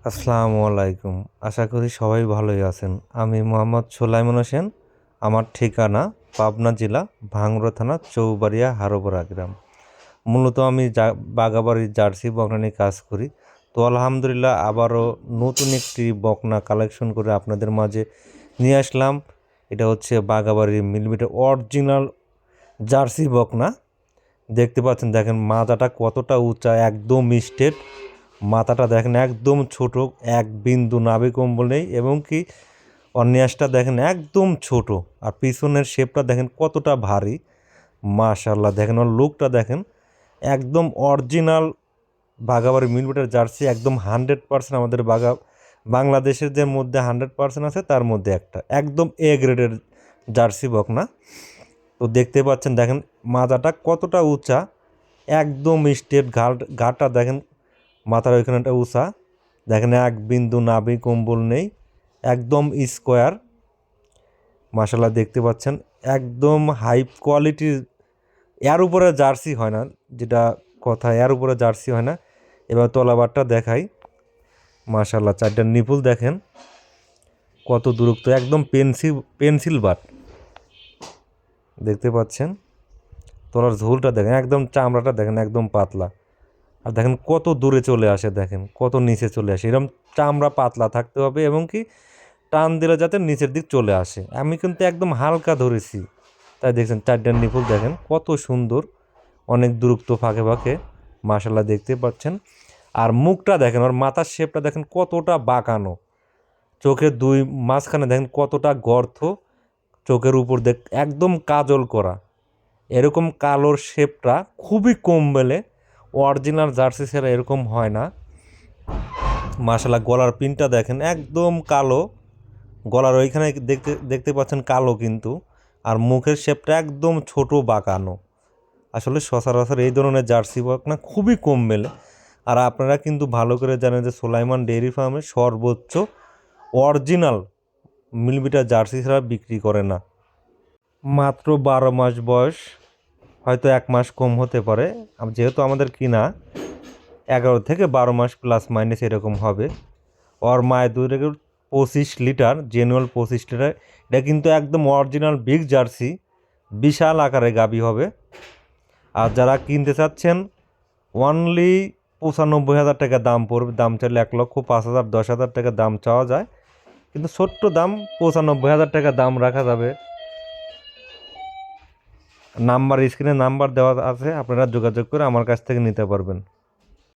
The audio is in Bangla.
আসসালামু আলাইকুম। আশা করি সবাই ভালোই আছেন। আমি মোহাম্মদ সোলাইমান হোসেন। আমার ঠিকানা পাবনা জেলা ভাঙ্গুড়া থানা চৌবাড়িয়া হারোপাড়া গ্রাম। মূলত আমি বাঘাবাড়ির জার্সি বকনা নিয়ে কাজ করি। তো আলহামদুলিল্লাহ আবারও নতুন একটি বকনা কালেকশন করে আপনাদের মাঝে নিয়ে আসলাম। এটা হচ্ছে বাঘাবাড়ির মিলিমিটার অরিজিনাল জার্সি বকনা। দেখতে পাচ্ছেন, দেখেন মাথাটা কতটা উঁচা, একদম স্ট্রেট। মাথাটা দেখেন একদম ছোট, এক বিন্দু নাভি কম্বল নেই, এবং কি অন্যাসটা দেখেন একদম ছোট। আর পিছনের শেপটা দেখেন কতটা ভারী। মাশাআল্লাহ, দেখেন ওর লুকটা দেখেন একদম অরিজিনাল বাঘাবাড়ি মিলবিটার জার্সি, একদম 100% আমাদের বাংলাদেশের যে মধ্যে 100% আছে তার মধ্যে একটা একদম এ গ্রেডের জার্সি বকনা। তো দেখতে পাচ্ছেন, দেখেন মাথাটা কতটা উঁচা, একদম স্ট্রেট। ঘাটটা দেখেন, মাথার ওইখানেটা উঁচা, দেখেন এক বিন্দু নাভি কম্বল নেই, একদম স্কোয়ার। মাশাআল্লাহ, দেখতে পাচ্ছেন একদম হাই কোয়ালিটির। এর উপরে জার্সি হয় না, যেটা কথা, এর উপরে জার্সি হয় না। এবার তলাবারটা দেখাই। মাশাআল্লাহ, চারটা নিপুল দেখেন কত দূরত্ব, একদম পেন্সিল বাট। দেখতে পাচ্ছেন তলার ঝোলটা দেখেন, একদম চামড়াটা দেখেন একদম পাতলা। আর দেখেন কত দূরে চলে আসে, দেখেন কত নিচে চলে আসে। এরকম চামড়া পাতলা থাকতে হবে, এবং কি টান দিলে যাতে নিচের দিক চলে আসে। আমি কিন্তু একদম হালকা ধরেছি, তাই দেখছেন চারটার নিপুল দেখেন কত সুন্দর, অনেক দূরত্ব ফাঁকে ফাঁকে। মাশাআল্লাহ, দেখতে পাচ্ছেন। আর মুখটা দেখেন, ওর মাথার শেপটা দেখেন কতটা বাঁকানো, চোখের দুই মাঝখানে দেখেন কতটা গর্ত, চোখের উপর একদম কাজল করা। এরকম কালোর শেপটা খুবই কম মেলে, অরিজিনাল জার্সি ছাড়া এরকম হয় না। মাশাআল্লাহ, গলার পিনটা দেখেন একদম কালো, গলার ওইখানে দেখতে দেখতে পাচ্ছেন কালো কিন্তু। আর মুখের শেপটা একদম ছোট বাঁকানো। আসলে সচরাচর এই ধরনের জার্সি বকনা খুবই কম মেলে। আর আপনারা কিন্তু ভালো করে জানেন যে সোলাইমান ডেইরি ফার্মে সর্বোচ্চ অরিজিনাল মিলিমিটার জার্সি ছাড়া বিক্রি করে না। মাত্র 12 মাস বয়স, হয়তো 1 মাস কম হতে পারে। যেহেতু আমাদের কিনা 11 থেকে 12 মাস প্লাস মাইনাস এরকম হবে। ওর মায়ের দুধ 25 লিটার, জেনুয়াল 25 লিটার। এটা কিন্তু একদম অরিজিনাল বিগ জার্সি, বিশাল আকারে গাভী হবে। আর যারা কিনতে চাচ্ছেন, অনলি 95,000 টাকা দাম পড়বে। দাম চাইলে 1,05,000 10,000 টাকা দাম চাওয়া যায়, কিন্তু ছোট্ট দাম 95,000 টাকা দাম রাখা যাবে। নাম্বার, স্ক্রিনে নাম্বার দেওয়া আছে, আপনারা যোগাযোগ করে আমার কাছ থেকে নিতে পারবেন।